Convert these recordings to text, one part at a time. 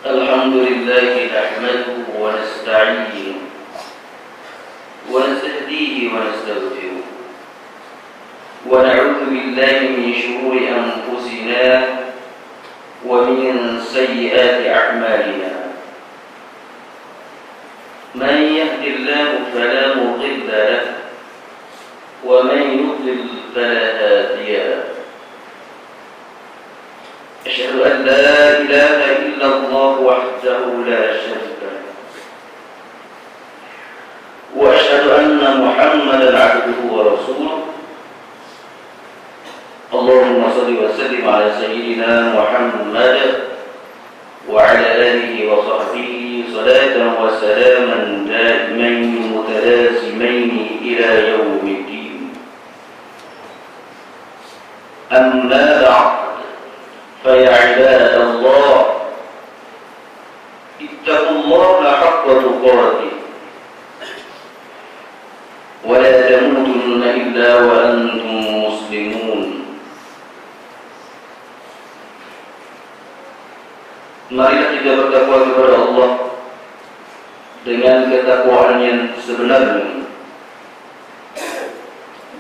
الحمد لله نحمده ونستعينه ونستهديه ونستغفره ونعوذ بالله من شرور أنفسنا ومن سيئات أعمالنا. من يهد الله فلا مضل له ومن يضلل فلا هادي له. أشهد أن لا إله إلا الله وحده لا شريك له وأشهد أن محمدا عبده ورسوله. اللهم صل وسلم على سيدنا محمد وعلى آله وصحبه صلاة وسلاما دائمين متلازمين إلى يوم الدين. أما بعد، فيا عباد الله اتقوا الله حق تقاته ولا تموتن إلا وأنتم مسلمون. Marilah kita bertakwa kepada Allah dengan ketakwaan yang sebenarnya,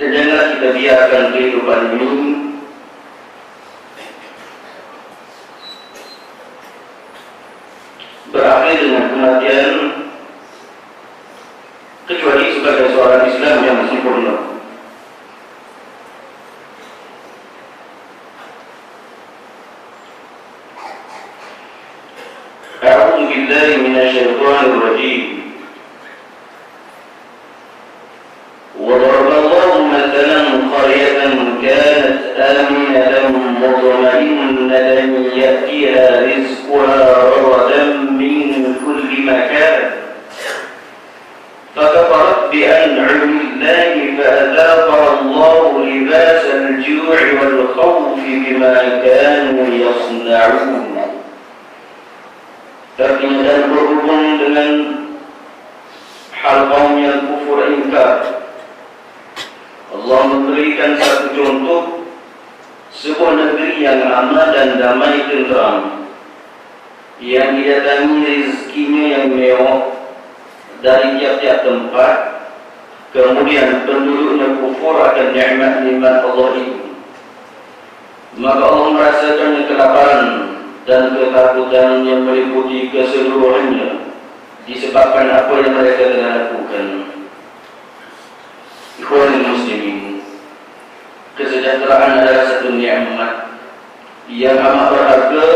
dan janganlah kita biarkan kehidupan ini berakhir dengan kematian kecuali sebagai seorang Islam yang sempurna. A'udzu billahi minasyaitonir rajim. Wa daraballahu mathalan qaryatan kanat aminatan mutma'innatan ya'tiha rizquha ragadan min kulli makan فكفرت بأنعم الله فأذاقها الله لباس الجوع والخوف بما كانوا يصنعون. Artinya, dan berhubung dengan hal kaum yang kufur ingkar, Allah memberikan satu contoh sebuah negeri yang aman dan damai tenteram, yang didatangi rezekinya yang mewah dari tiap-tiap tempat, kemudian penduduknya kufur akan nikmat-nikmat Allah itu. Maka Allah merasakan kelaparan dan ketakutan yang meliputi keseluruhannya disebabkan apa yang mereka telah lakukan. Ikhwanul muslimin, kesejahteraan adalah satu nikmat yang amat berharga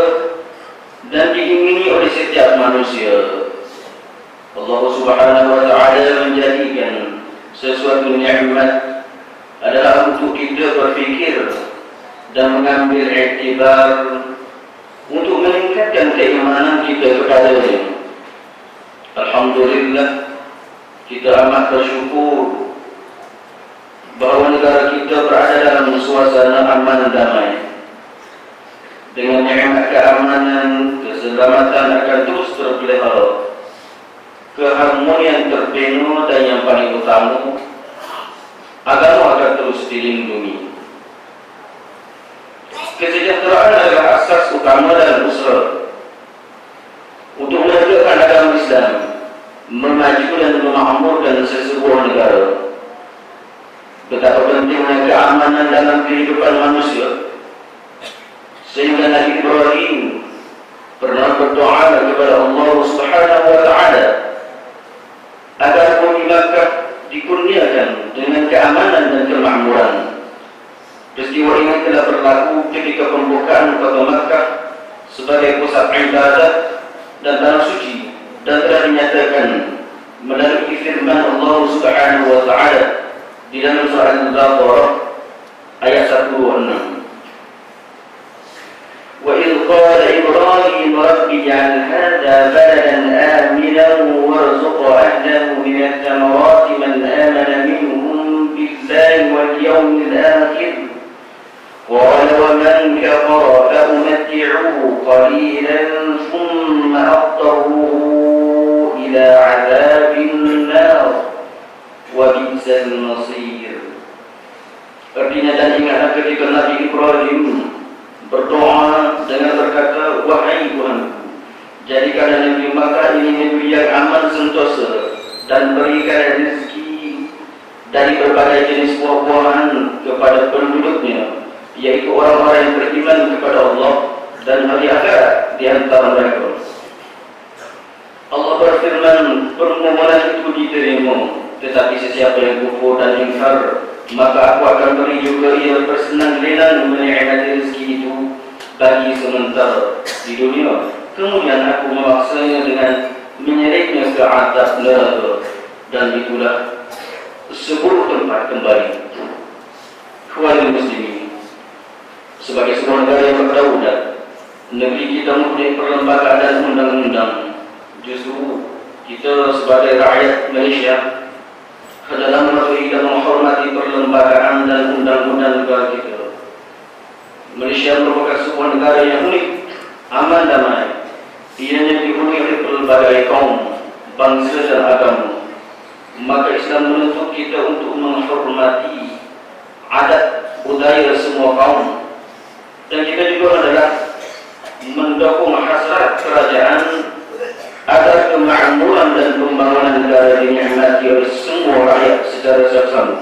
dan diingini oleh setiap manusia. Allah Subhanahu wa ta'ala menjadikan sesuatu nikmat adalah untuk kita berfikir dan mengambil iktibar untuk meningkatkan keimanan kita kepadanya. Alhamdulillah, kita amat bersyukur bahawa negara kita berada dalam suasana aman dan damai. Dengan nikmat keamanan, keselamatan akan terus terpelihara, keharmonian terbina, dan yang paling utama, agama akan terus dilindungi. Kesejahteraan adalah asas utama dalam usaha untuk menegakkan agama Islam, memaju dan memakmurkan sesebuah negara. Betapa pentingnya keamanan dalam kehidupan manusia, sehingga Nabi Ibrahim pernah berdoa kepada Allah Subhanahu wa ta'ala agar bumi Makkah dikurniakan dengan keamanan dan kemakmuran. Peristiwa ini telah berlaku ketika pembukaan kota Makkah sebagai pusat ibadah dan tanah suci, dan telah dinyatakan melalui firman Allah Subhanahu wa ta'ala di dalam surah Al-Baqarah ayat 126. Wa idh qala Ibrahim rabbi ij'al hadha baladan aminan warzuq ahlahu min ath-thamarati man amana minhum billahi wal yawmil akhir قال ومن كفر فأمتعه قليلا ثم أضطره إلى عذاب النار وبئس المصير. Artinya, dan ingatlah ketika Nabi Ibrahim berdoa dengan berkata, wahai Tuhanku, Jadikanlah negeri Makkah ini negeri yang aman sentosa dan berikan rezeki dari berbagai jenis buah-buahan kepada penduduknya, yaitu orang-orang yang beriman kepada Allah dan hari akhirat di antara mereka. Allah berfirman, permohonan itu diterima, tetapi sesiapa yang kufur dan ingkar, maka aku akan beri juga ia bersenang-senang menikmati rezeki itu bagi sementara di dunia. Kemudian aku memaksanya dengan menyeretnya ke azab neraka, dan itulah seburuk tempat kembali. Kaum muslimin, sebagai sebuah negara yang berdaulat, negeri kita mempunyai perlembagaan dan undang-undang. Justru kita sebagai rakyat Malaysia adalah mematuhi dan menghormati perlembagaan dan undang-undang negara kita. Malaysia merupakan sebuah negara yang unik, aman, damai. Ianya dihuni oleh berbagai kaum, bangsa dan agama. Maka Islam menuntut kita untuk menghormati adat budaya semua kaum. Dan kita juga adalah mendukung hasrat kerajaan agar kemakmuran dan pembangunan negara dinikmati oleh semua rakyat secara saksama.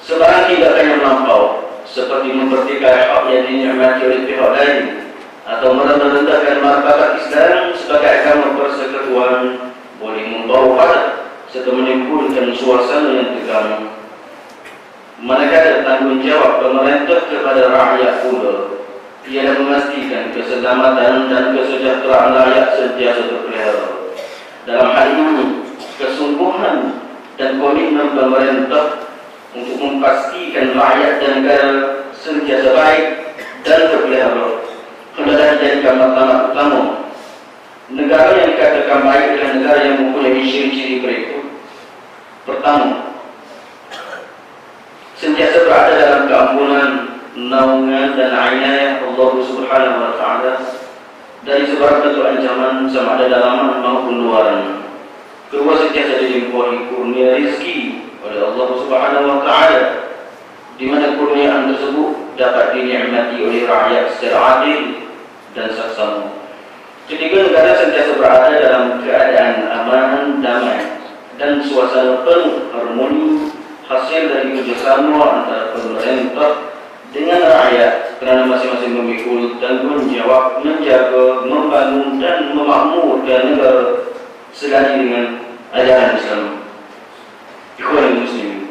Sebarang tindakan yang melampau, seperti mempertikai hak yang dinikmati oleh pihak lain, atau merendahkan martabat Islam sebagai agama persekutuan, boleh membawa pada serta menimbulkan suasana yang tegang. Manakala tanggungjawab pemerintah kepada rakyat pula ialah memastikan keselamatan dan kesejahteraan rakyat sentiasa terpelihara. Dalam hal ini, kesungguhan dan komitmen pemerintah untuk memastikan rakyat dan negara sentiasa baik dan terpelihara hendaklah dijadikan matlamat utama. Negara yang dikatakan baik adalah negara yang mempunyai ciri-ciri berikut. Pertama, sentiasa berada dalam keampunan, naungan dan inayah Allah Subhanahu wa taala dari sebarang bentuk ancaman sama ada dalaman maupun luaran. Kedua, sentiasa dilimpahi kurnia rezeki oleh Allah Subhanahu wa taala, di mana kurniaan tersebut dapat dinikmati oleh rakyat secara adil dan saksama. Ketiga, negara sentiasa berada dalam keadaan aman, damai dan suasana penuh harmoni hasil dari kerjasama antara pemerintah dengan rakyat, kerana masing-masing memikul tanggung jawab menjaga, membangun dan memakmurkan negara selari dengan ajaran Islam. Ikhwan muslimin,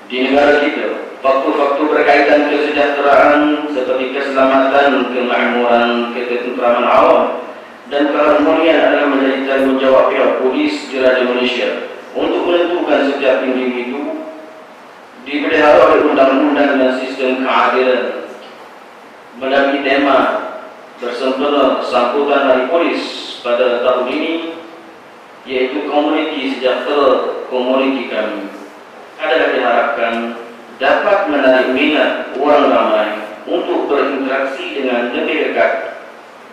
di negara kita, faktor-faktor berkaitan kesejahteraan seperti keselamatan, kemakmuran, ketentraman awam dan keharmonian adalah menjadi tanggungjawab pihak polis di Raja Malaysia untuk menentukan setiap individu dipelihara oleh undang-undang dan sistem keadilan. Melalui tema bersempena sambutan Hari Polis pada tahun ini, yaitu komuniti sejahtera komuniti kami, adalah diharapkan dapat menarik minat orang ramai untuk berinteraksi dengan lebih dekat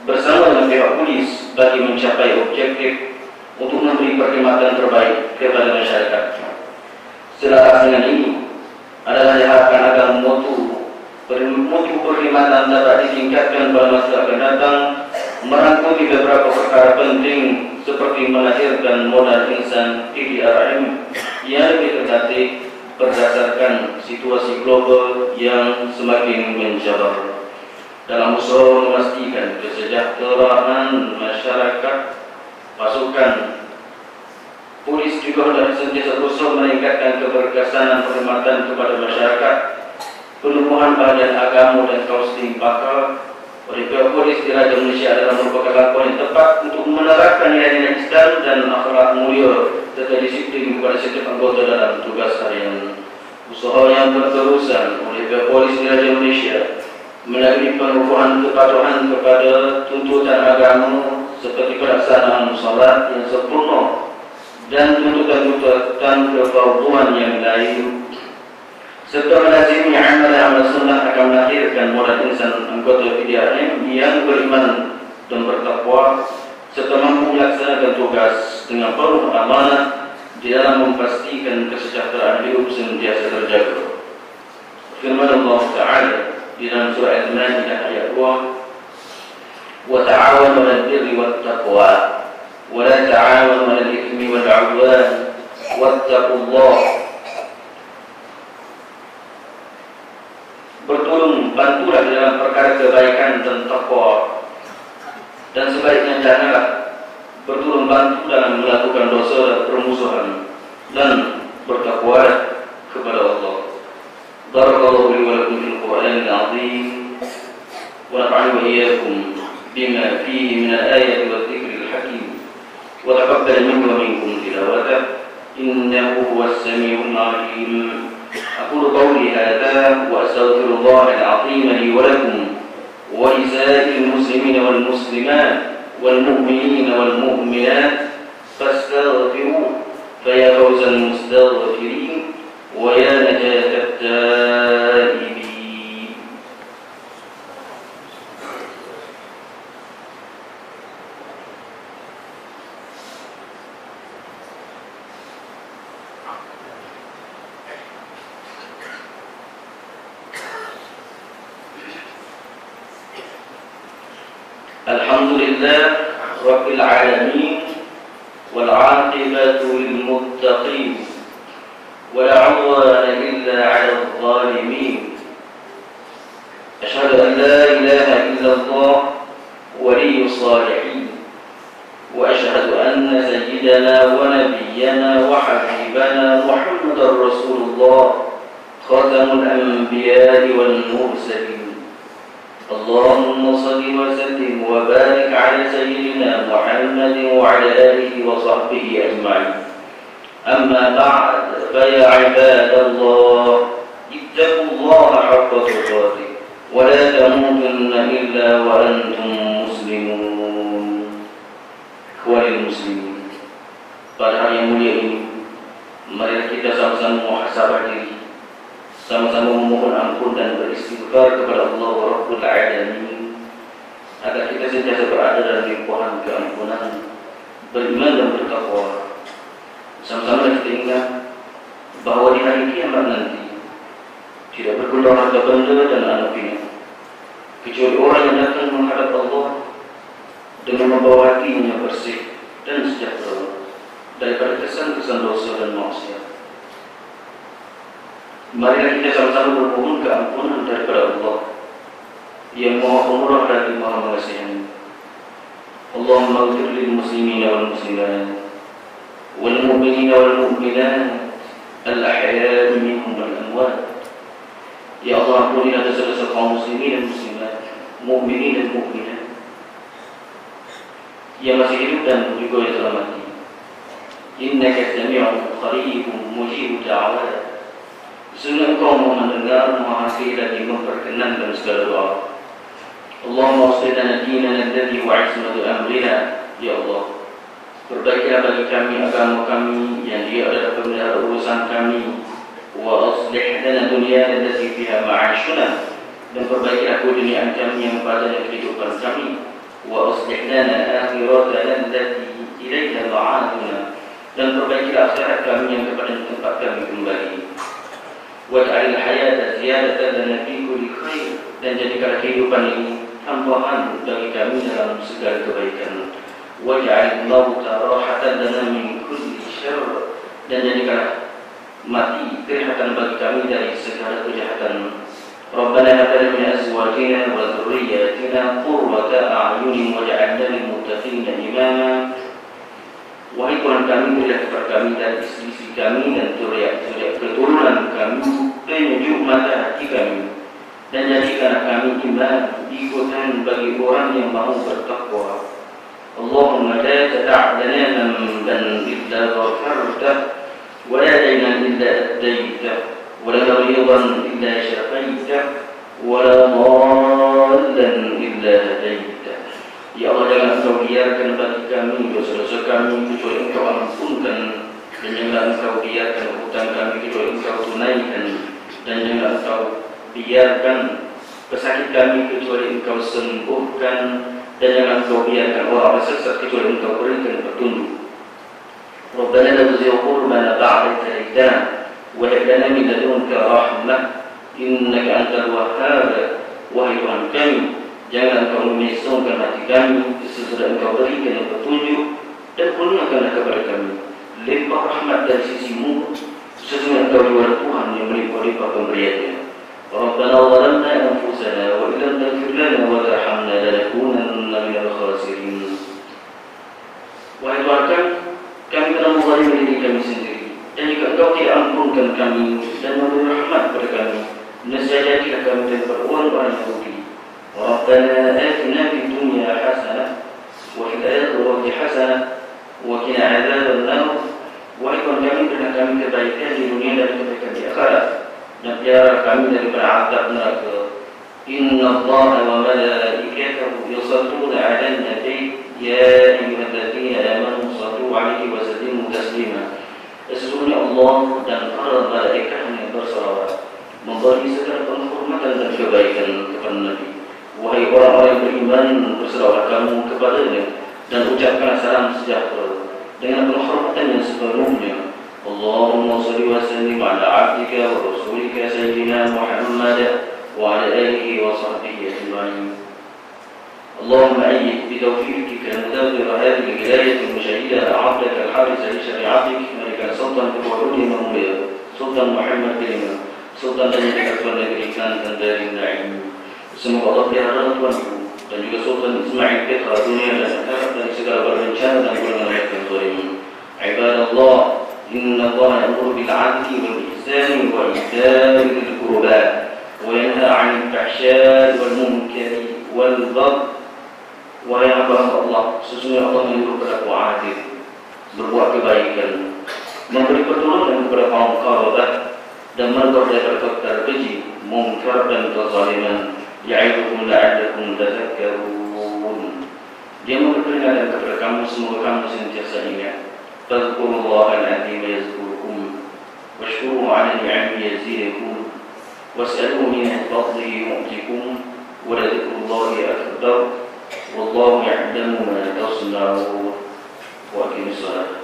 bersama dengan pihak polis bagi mencapai objektif untuk memberi perkhidmatan terbaik kepada masyarakat. Selaras dengan ini adalah diharapkan agar mutu perkhidmatan dapat ditingkatkan pada masa akan datang, merangkumi beberapa perkara penting seperti melahirkan modal insan PDRM yang lebih tertatih berdasarkan situasi global yang semakin mencabar. Dalam usaha memastikan kesejahteraan masyarakat, pasukan polis juga hendaknya sentiasa berusaha meningkatkan keberkesanan perkhidmatan kepada masyarakat, penumbuhan bahagian agama dan kaum setimpaka. Oleh pihak polis di Raja Malaysia adalah merupakan langkah yang tepat untuk menerapkan nilai-nilai Islam dan akhlak mulia serta disiplin kepada setiap anggota dalam tugas harian. Usaha yang berterusan oleh pihak polis di Raja Malaysia melalui pengukuhan kepatuhan kepada tuntutan agama seperti pelaksanaan salat yang sempurna dan tuntutan-tuntutan kefarduan yang lain, serta melazimi amal sunnah akan melahirkan modal insan anggota PDRM yang beriman dan bertakwa serta mampu melaksanakan tugas dengan penuh amanah di dalam memastikan kesejahteraan hidup sentiasa terjaga. Firman Allah Ta'ala di dalam surah Al-Ma'idah ayat 2, وتعاونوا على البر والتقوى ولا تعاونوا على الإثم والعدوان واتقوا الله. Bertolong bantulah dalam perkara kebaikan dan takwa, dan sebaiknya janganlah bertolong bantu dalam melakukan dosa dan permusuhan, dan bertakwalah kepada Allah. Barakallahu li wa lakum fil Qur'anil 'azim wa nafa'ani wa iyyakum bima fihi min al-ayati wa dhikril hakim wa taqabbal minni wa minkum tilawatahu innahu huwas sami'ul 'alim. أقول قولي هذا وأستغفر الله العظيم لي ولكم ولسائر المسلمين والمسلمات والمؤمنين والمؤمنات فاستغفروه فيا فوز المستغفرين ويا نجاة التائبين. Alhamdulillah Rabbil Alamin wal 'aqibatu lil muttaqin wa la 'udwana illa 'alal zalimin. Asyhadu an la ilaha illallah waliyyus salihin wa asyhadu anna sayyidana wa nabiyyana wa habibana Muhammadar Rasulullah khatamul anbiya'i wal mursalin. اللهم صل وسلم وبارك على سيدنا محمد وعلى آله وصحبه أجمعين. أما بعد فيا عباد الله اتقوا الله حق تقاته ولا تموتن إلا وأنتم مسلمون. Ikhwanil muslimin, pada hari yang mulia ini mari kita sama-sama muhasabah diri, sama-sama memohon ampun dan beristighfar kepada Allah Rabbul Alamin agar kita sentiasa berada dalam limpahan keampunan, beriman dan bertakwa. Sama-sama kita ingat bahawa di hari kiamat nanti tidak berguna harta benda dan anak pinak, kecuali orang yang datang menghadap Allah dengan membawa hatinya bersih dan sejahtera daripada kesan-kesan dosa dan maksiat. Marilah kita sama-sama bermohon keampunan daripada Allah yang Maha Pemurah lagi Maha Mengasihani. Allahumma ighfir lil muslimina wal muslimat wal mu'minina wal mu'minat al-ahya'i minhum wal amwat. Ya Allah, ampunilah dosa-dosa kaum muslimin dan muslimat, mukminin dan mukminat yang masih hidup dan juga yang telah mati. Innaka sami'un qaribun mujibud da'awat. Sesungguhnya Engkau Maha mendengar, Maha Hasih lagi memperkenan dalam segala doa. Allahumma aslih lana dinana alladhi huwa 'ismatu amrina. Ya Allah, perbaikilah bagi kami agama kami yang dia adalah pemeliharaan urusan kami. Wa aslih lana dunyana allati fiha ma'ashuna, dan perbaikilah keduniaan kami yang padanya kehidupan kami. Wa aslih lana akhiratana allati ilaiha ma'aduna, dan perbaikilah akhirat kami yang kepada tempat kami kembali. Waj'alil hayata ziyadatan lana fi kulli khair, dan jadikanlah kehidupan ini tambahan bagi kami dalam segala kebaikan. Waj'alil mauta rahatan lana min kulli syarr, dan jadikanlah mati kerahatan bagi kami dari segala kejahatan. Rabbana hab lana min azwajina wa dhurriyyatina qurrata a'yunin waj'alna lil muttaqina imama. Wahai Tuhan kami, berilah kepada kami dan istri-istri kami dan zuriat keturunan kami penyejuk mata hati kami, dan jadikanlah kami imam, ikutan bagi orang yang mahu bertakwa. Allahumma la tada' lana dhanban illa ghafartah, wa la daynan illa addaitah, wa la maridan illa syafaitah, wa la dhallan illa hadaitah. Ya Allah, jangan Engkau biarkan bagi kami dosa-dosa kami kecuali Engkau ampunkan, dan jangan Engkau biarkan hutang kami kecuali Engkau tunaikan, dan jangan Engkau biarkan pesakit kami kecuali Engkau sembuhkan, dan jangan Engkau biarkan orang sesat kecuali Engkau berikan petunjuk. Rabbana la tuzigh qulubana ba'da idh hadaytana wa hab lana min ladunka rahmah innaka antal wahhab. Wahai Tuhan kami, Jangan engkau menyesongkan hati kami sesudah engkau berikan petunjuk, dan kurniakanlah kepada kami limpah rahmat dari sisimu, sesungguhnya engkau jual Tuhan yang melimpah-limpah pemberiannya. Rabbana zalamna anfusana wa illam taghfir lana wa tarhamna lanakunanna minal khasirin. Wahai Tuhan, kami telah menzalimi diri kami sendiri, dan jika engkau tidak ampunkan kami dan memberi rahmat kepada kami, nescaya jadilah kami daripada orang-orang yang rugi. Rabbana atina fid dunya hasanah wa fil akhirati hasanah wa qina adzabannar. Wahai Tuhan kami, berikan kami kebaikan di dunia dan kebaikan di akhirat, dan pelihara kami daripada azab neraka. Inna Allaha wa malaikatahu yusalluna 'alan nabi ya ayyuhalladzina amanu sallu 'alaihi wa sallimu taslima. Sesungguhnya Allah dan para malaikatnya bersalawat memberi segala penghormatan dan kebaikan kepada Nabi. Wahai orang-orang yang beriman, bersalawat kamu kepadanya dan ucapkan salam sejahtera dengan penghormatan yang sepenuhnya. Allahumma salli wa sallim ala 'abdika wa rasulika sayyidina Muhammad wa ala alihi wa sahbihi ajma'in. Allahumma ayyid bi tawfiqika mudabir hadhihi al-wilayah al-mushahida 'abdaka al-haris li syari'atik Malikan Sultan Al-Wa'ud Al-Mu'miyah Sultan Muhammad bin Sultan dan Ketua Negeri Kelantan dari Naim. Semoga Allah pelihara tuanku dan juga Sultan Ismail Petra dunia dan akhirat dari segala berencana dan golongan yang zalim. Ibadallah, inna Allah ya'muru bil 'adli wal ihsani wa ita'i dzil qurba wa yanha 'anil fahsya'i wal munkari wal baghi. Wahai hamba Allah, sesungguhnya Allah menyuruh berlaku adil, berbuat kebaikan, memberi pertolongan kepada kaum kerabat, dan menegur daripada perkara keji, munkar dan kezaliman. Ya'idukum la'allakum tadhakkarun. Dia memberi peringatan kepada kamu, semoga kamu senantiasa ingat. Fadhkurullaha al-'azima yazkurkum washkuruhu 'ala ni'amihi yazidukum was'aluhu min fadlihi yu'tikum wa la dhikrullahi akbar wallahu ya'lamu ma tasna'un. Wa aqimis shalah.